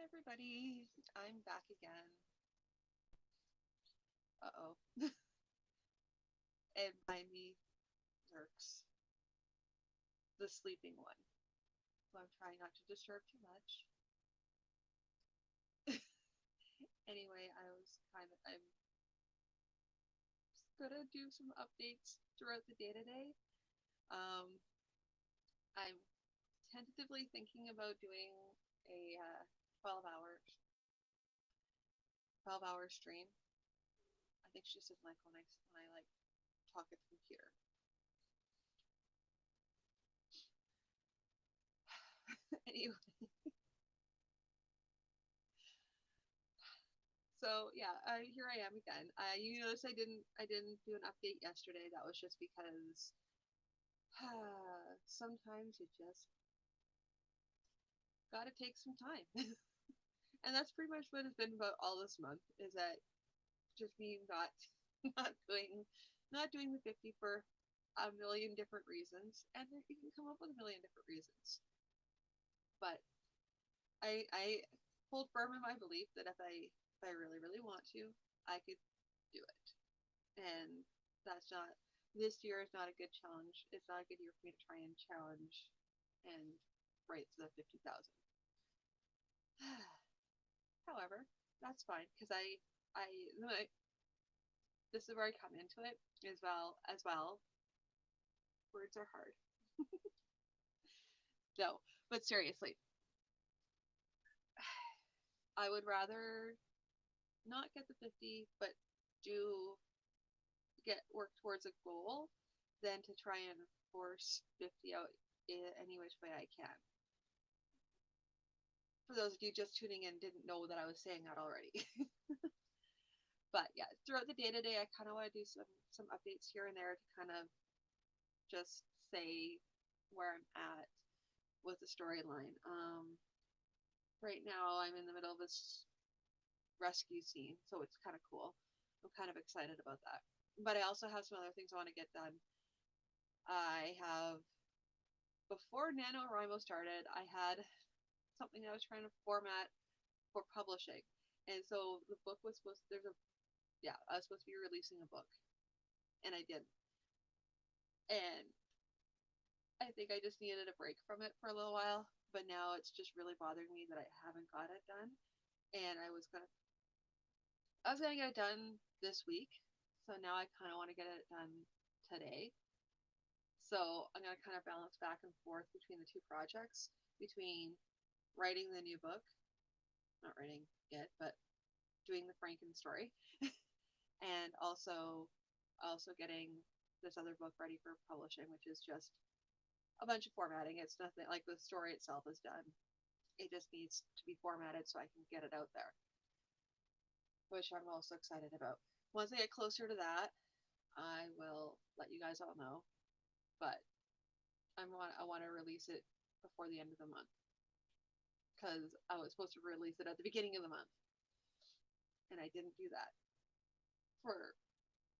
everybody. I'm back again. Uh-oh. And by me lurks the sleeping one. So I'm trying not to disturb too much. Anyway, I'm gonna do some updates throughout the day today. Um, I'm tentatively thinking about doing a 12 hour stream. I think she just doesn't like when I like talk at the computer. Anyway, so yeah, here I am again. You notice I didn't do an update yesterday. That was just because sometimes you just gotta take some time, and that's pretty much what it's been about all this month. Is that just me not not doing the 50 for a million different reasons, and you can come up with a million different reasons. But I hold firm in my belief that if I really really want to, I could do it. And that's not this year is not a good challenge. It's not a good year for me to try and challenge and write to the 50,000. However, that's fine because I this is where I come into it as well. Words are hard. No, but seriously, I would rather not get the 50, but do get work towards a goal than to try and force 50 out in any which way I can. For those of you just tuning in, didn't know that I was saying that already. But yeah, throughout the day to day, I kind of want to do some updates here and there to kind of just say where I'm at with the storyline. Right now, I'm in the middle of this rescue scene, so it's kind of cool. I'm kind of excited about that. But I also have some other things I want to get done. I have before Nanowrimo started, I had something I was trying to format for publishing. And so the book was supposed to, there's a yeah, I was supposed to be releasing a book and I didn't. And I think I just needed a break from it for a little while, but now it's just really bothering me that I haven't got it done. And I was gonna get it done this week. So now I kind of want to get it done today. So I'm gonna kind of balance back and forth between the two projects, between writing the new book, not writing it, but doing the Franken-story, and also getting this other book ready for publishing, which is just a bunch of formatting. It's nothing like the story itself is done. It just needs to be formatted so I can get it out there, which I'm also excited about. Once I get closer to that, I will let you guys all know. But I want to release it before the end of the month because I was supposed to release it at the beginning of the month, and I didn't do that for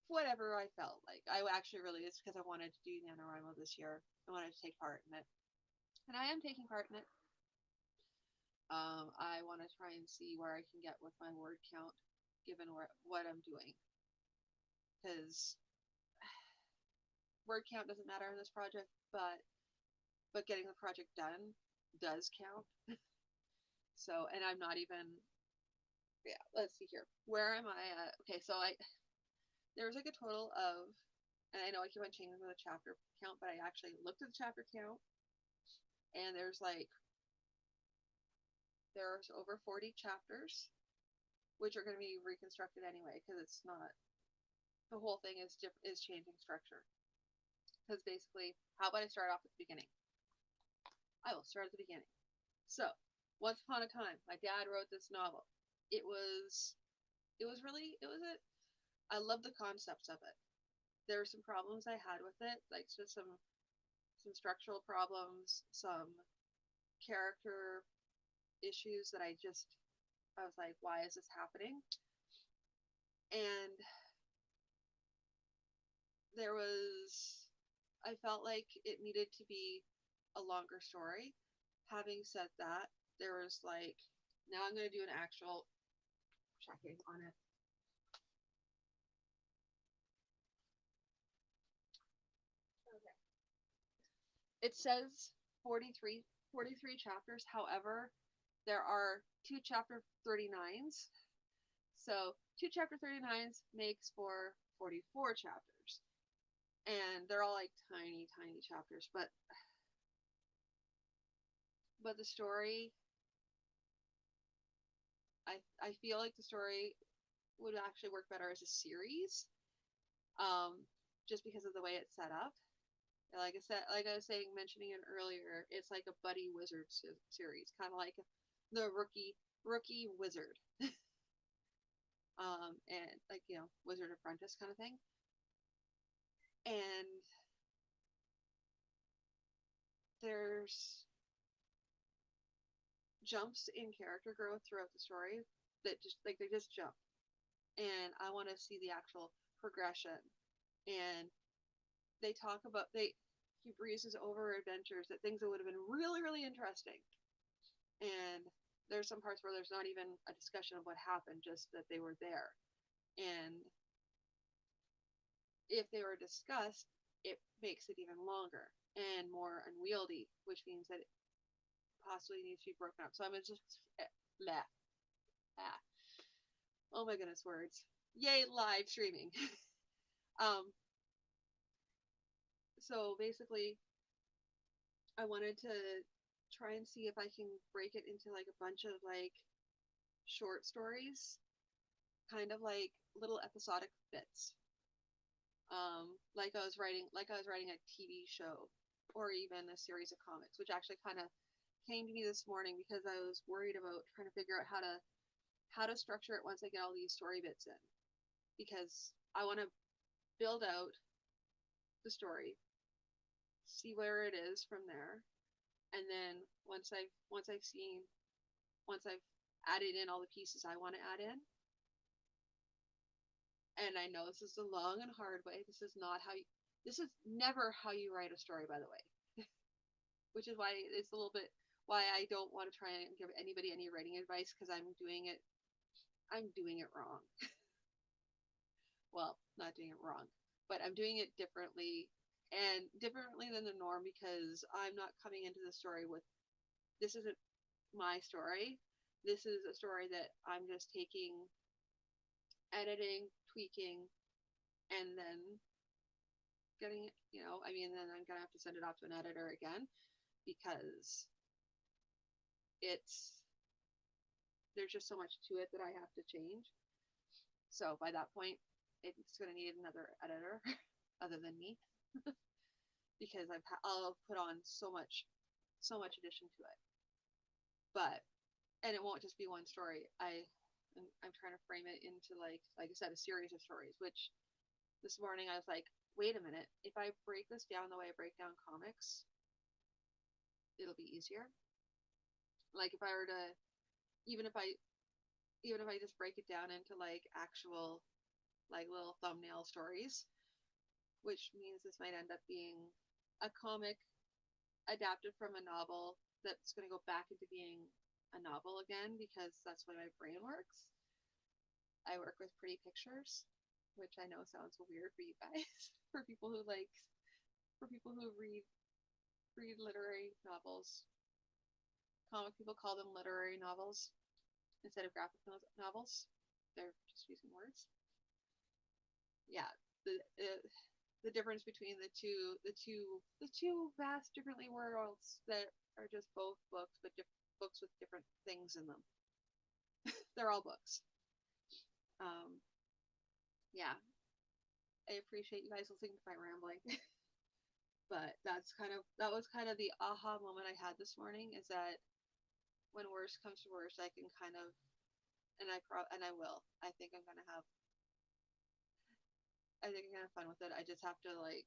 whatever I felt like. I actually really it's because I wanted to do NaNoWriMo this year. I wanted to take part in it, and I am taking part in it. I want to try and see where I can get with my word count, given what I'm doing, because word count doesn't matter in this project, but getting the project done does count. So, and I'm not even. Yeah, let's see here. Where am I at? Okay, so there was like a total of, and I know I keep on changing the chapter count, but I actually looked at the chapter count, and there's over 40 chapters, which are going to be reconstructed anyway because it's not the whole thing is changing structure. Because basically, how about I start off at the beginning? I will start at the beginning. So, once upon a time, my dad wrote this novel. It was it was really it was a I love the concepts of it. There were some problems I had with it, like just some structural problems, some character issues that I was like, why is this happening? And there was I felt like it needed to be a longer story. Having said that, there was like Now I'm going to do an actual checking on it. Okay. It says 43 chapters. However, there are two chapter 39s. So two chapter 39s makes for 44 chapters. And they're all like tiny, tiny chapters. But the story, I feel like the story would actually work better as a series. Um, just because of the way it's set up. Like I said, like I was saying, mentioning it earlier, it's like a buddy wizard series, kind of like the rookie wizard, and like wizard apprentice kind of thing. And there's jumps in character growth throughout the story that just like they just jump, and I want to see the actual progression. And they talk about he breezes over adventures that things that would have been really really interesting, and there's some parts where there's not even a discussion of what happened, just that they were there. And if they were discussed, it makes it even longer and more unwieldy, which means that it possibly needs to be broken up. So I'm just blah, ah. Oh my goodness, words! Yay, live streaming. um. So basically, I wanted to try and see if I can break it into like a bunch of like short stories, kind of like little episodic bits. Like I was writing a TV show or even a series of comics, which actually kind of came to me this morning because I was worried about trying to figure out how to structure it once I get all these story bits in, because I want to build out the story, see where it is from there, and then once I've added in all the pieces I want to add in. And I know this is the long and hard way. This is never how you write a story, by the way, which is why it's a little bit why I don't want to try and give anybody any writing advice, because I'm doing it wrong. Well, not doing it wrong, but I'm doing it differently, and differently than the norm, because I'm not coming into the story with this isn't my story. This is a story that I'm just taking, editing, tweaking, and then getting it, I mean, then I'm gonna have to send it off to an editor again, because it's there's just so much to it that I have to change. So by that point, it's gonna need another editor other than me, because I'll put on so much addition to it. But and it won't just be one story. I'm trying to frame it into like I said, a series of stories. Which this morning I was like, wait a minute, if I break this down the way I break down comics, it'll be easier. Like if I were to even if I even if I just break it down into like actual like little thumbnail stories, which means this might end up being a comic adapted from a novel that's going to go back into being a novel again, because that's the way my brain works. I work with pretty pictures, which I know sounds weird for you guys, for people who read literary novels. Comic people call them literary novels instead of graphic novels. They're just using words. Yeah, the difference between the two vast differently worlds that are just both books, but books with different things in them. They're all books. Um, yeah, I appreciate you guys listening to my rambling. But that was kind of the aha moment I had this morning, is that when worst comes to worst, I can kind of and I will. I think I'm gonna have fun with it. I just have to like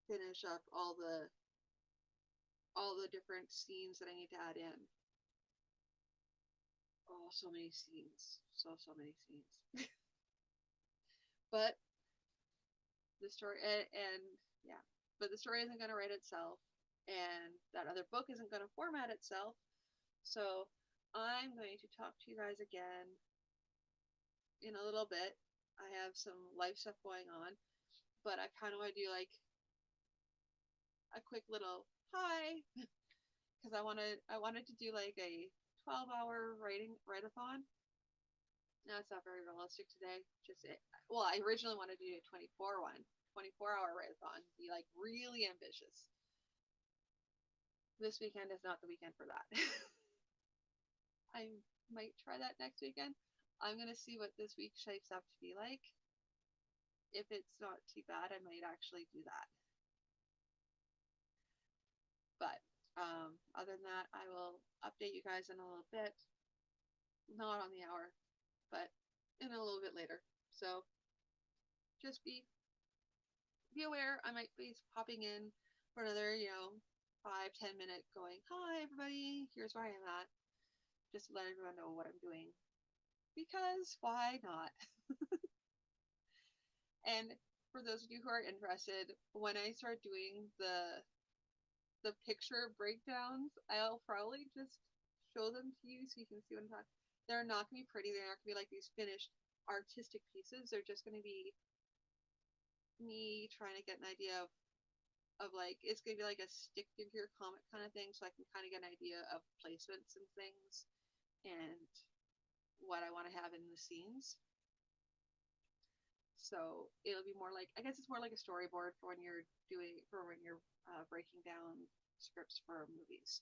finish up all the different scenes that I need to add in. Oh, so many scenes. So many scenes. But the story and yeah, but the story isn't going to write itself, and that other book isn't going to format itself. So I'm going to talk to you guys again in a little bit. I have some life stuff going on, but I kind of want to do like a quick little hi because I wanted to do like a 12-hour writing write-a-thon. No, it's not very realistic today. Just it. Well, I originally wanted to do a 24-hour write-a-thon, be like really ambitious. This weekend is not the weekend for that. I might try that next weekend. I'm gonna see what this week shapes up to be like. If it's not too bad, I might actually do that. But other than that, I will update you guys in a little bit. Not on the hour, but in a little bit later. So just be aware. I might be popping in for another, 5-10 minute going, hi everybody, here's where I am at. Just to let everyone know what I'm doing. Because why not? And for those of you who are interested, when I start doing the picture breakdowns, I'll probably just show them to you so you can see what I'm talking. They're not gonna be pretty, they're not gonna be like these finished artistic pieces. They're just gonna be me trying to get an idea of like it's gonna be like a stick figure comic kind of thing, so I can kind of get an idea of placements and things and what I want to have in the scenes. So it'll be more like I guess it's more like a storyboard for when you're breaking down scripts for movies.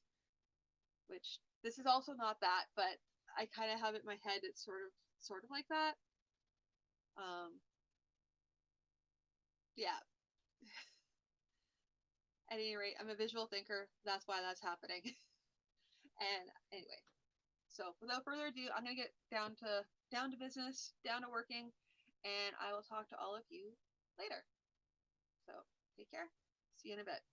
Which this is also not that, but I kind of have it in my head. It's sort of like that. Um, yeah. At any rate, I'm a visual thinker. That's why that's happening. And anyway, so without further ado, I'm gonna get down to business, down to working, and I will talk to all of you later. So take care. See you in a bit.